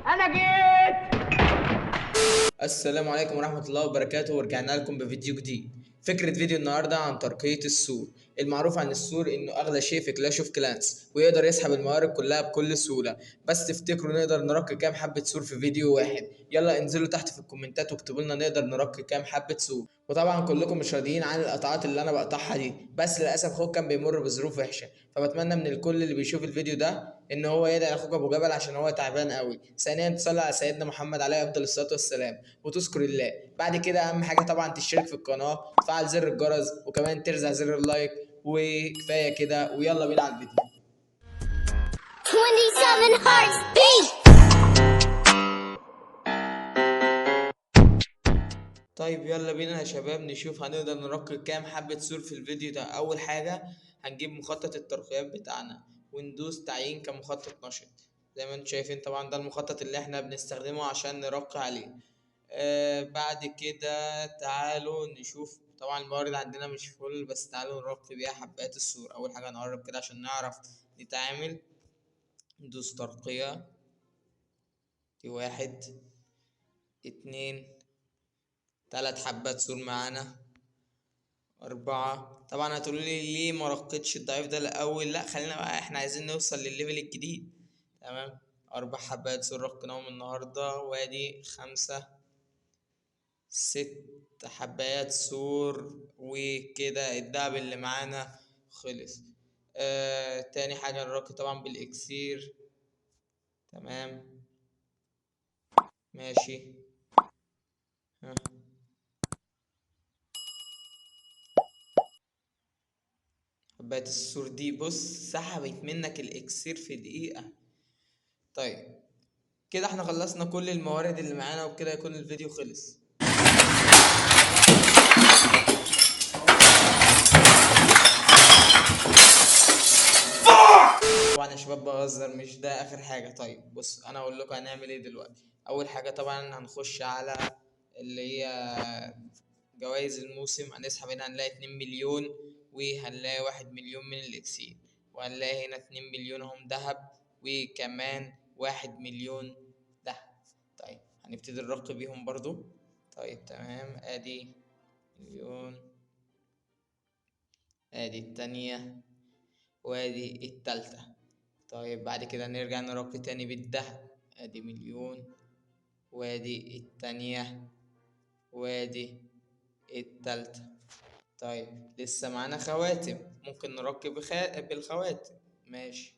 انا جيت. السلام عليكم ورحمة الله وبركاته، ورجعنا لكم بفيديو جديد. فكرة فيديو النهاردة عن ترقية السور. المعروف عن السور إنه أغلى شيء في كلاش اوف كلانس، ويقدر يسحب الموارد كلها بكل سهولة. بس تفتكروا نقدر نرقي كام حبة سور في فيديو واحد؟ يلا انزلوا تحت في الكومنتات واكتبوا لنا نقدر نرقي كام حبة سور. وطبعا كلكم مش راضيين عن القطعات اللي أنا بقطعها دي، بس للأسف أخوك كان بيمر بظروف وحشة، فبتمنى من الكل اللي بيشوف الفيديو ده إن هو يدعي لأخوك أبو جبل عشان هو تعبان قوي. ثانيا تصلي على سيدنا محمد عليه أفضل الصلاة والسلام وتذكر الله. بعد كده اهم حاجه طبعا تشترك في القناه وتفعل زر الجرس وكمان ترزع زر اللايك. وكفايه كده ويلا بينا على الفيديو. 27 hearts beat. طيب يلا بينا يا شباب نشوف هنقدر نرقي كام حبه سور في الفيديو ده. اول حاجه هنجيب مخطط الترقيات بتاعنا وندوس تعيين كمخطط نشط. زي ما انتم شايفين طبعا ده المخطط اللي احنا بنستخدمه عشان نرقي عليه. بعد كده تعالوا نشوف طبعا الموارد عندنا مش فل، بس تعالوا نرقي بيها حبات السور. أول حاجة نقرب كده عشان نعرف نتعامل. ندوس ترقية. دي واحد، اتنين، تلات حبات سور معانا، أربعة. طبعا هتقولوا لي ليه ما رقيتش الضعيف ده الأول؟ لأ، خلينا بقى احنا عايزين نوصل للليفل الجديد. تمام. أربع حبات سور رقيناهم النهاردة، وادي خمسة، ست حبايات سور. وكده الدهب اللي معانا خلص. تاني حاجة نرقي طبعا بالإكسير. تمام. ماشي. ها. حباية السور دي بص سحبت منك الإكسير في دقيقة. طيب كده احنا خلصنا كل الموارد اللي معانا، وبكده يكون الفيديو خلص. طبعا يا شباب بهزر، مش ده اخر حاجه. طيب بص انا اقول لكم هنعمل ايه دلوقتي. اول حاجه طبعا هنخش على اللي هي جوائز الموسم. هنسحب هنا هنلاقي 2 مليون، وهنلاقي 1 مليون من الاكسير، وهنلاقي هنا 2 مليون هم دهب، وكمان 1 مليون دهب. طيب هنبتدي نرقي بيهم برضو. طيب تمام، ادي مليون، ادي التانية، وادي التالتة. طيب بعد كده نرجع نرقي تاني بالدهب. ادي مليون، وادي التانية، وادي التالتة. طيب لسه معانا خواتم، ممكن نرقي بالخواتم. ماشي.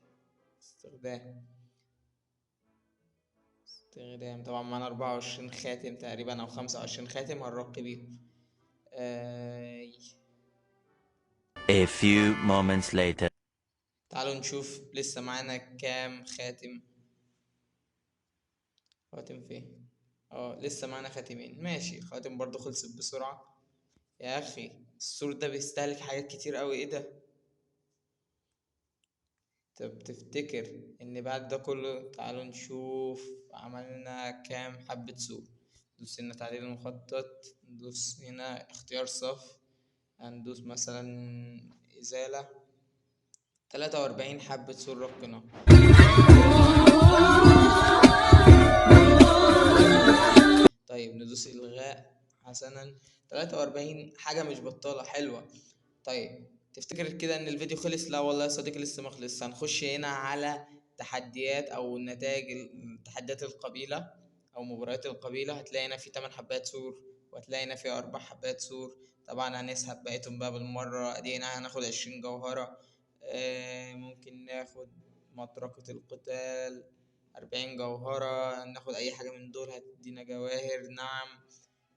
استخدام. استخدام طبعا معانا 24 خاتم تقريبا او 25 خاتم هنرقي بيهم. A few moments later. تعالوا نشوف لسه معانا كام خاتم. خاتم فين؟ لسه معانا خاتمين. ماشي، خاتم برضو خلصت بسرعة. يا اخي السور ده بيستهلك حاجات كتير قوي، ايه ده؟ طب تفتكر ان بعد ده كله تعالوا نشوف عملنا كام حبة سور. ندوس هنا تعديل المخطط، ندوس هنا اختيار صف، هندوس مثلا ازالة. 43 حبة سور رقنا. طيب ندوس الغاء حسنا. 43 حاجة مش بطالة، حلوة. طيب تفتكر كده ان الفيديو خلص؟ لا والله يا صديقي لسه ما خلص. هنخش هنا على تحديات او نتائج تحديات القبيلة او مباريات القبيلة. هتلاقي هنا في 8 حبات سور، وهتلاقي هنا في 4 حبات سور. طبعا هنسحب بقيتهم بقى بالمرة. ادي هنا هناخد 20 جوهرة. ممكن ناخد مطرقة القتال 40 جوهرة. ناخد اي حاجة من دول هتدينا جواهر، نعم.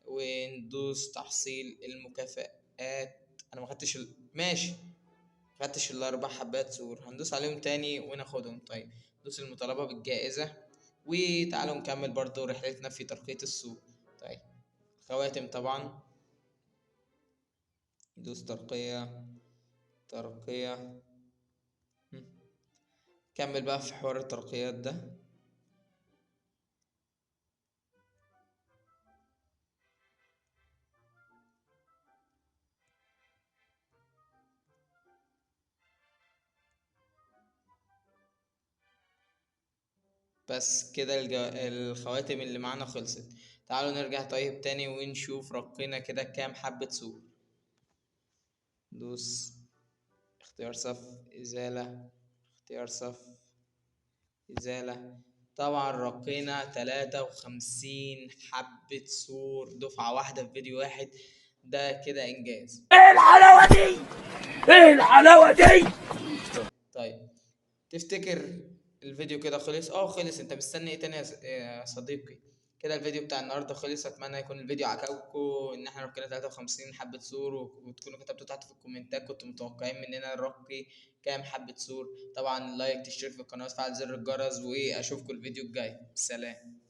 وندوس تحصيل المكافآت. انا ما خدتش ماشي، خدتش الاربع حبات سور، هندوس عليهم تاني وناخدهم. طيب ندوس المطالبة بالجائزة، وتعالوا نكمل برضو رحلتنا في ترقية السوق. طيب خواتم طبعا، ندوس ترقية. ترقية. كمل بقى في حوار الترقيات ده. بس كده الخواتم اللي معانا خلصت. تعالوا نرجع طيب تاني ونشوف رقينا كده كام حبة سور. دوس اختيار صف، إزالة، اختيار صف، إزالة. طبعا رقينا 53 حبة سور دفعة واحدة في فيديو واحد، ده كده إنجاز. ايه الحلاوه دي؟ ايه الحلاوه دي؟ طيب تفتكر الفيديو كده خلص؟ خلص. انت مستني ايه تاني يا صديقي؟ كده الفيديو بتاع النهارده خلص. اتمنى يكون الفيديو عجبكم، ان احنا ركينا 53 حبة سور، وتكونوا كتبتوا تحت في الكومنتات كنتوا متوقعين مننا نرقي كام حبة سور. طبعا لايك، تشترك في القناة، وتفعل زر الجرس، واشوفكم الفيديو الجاي. سلام.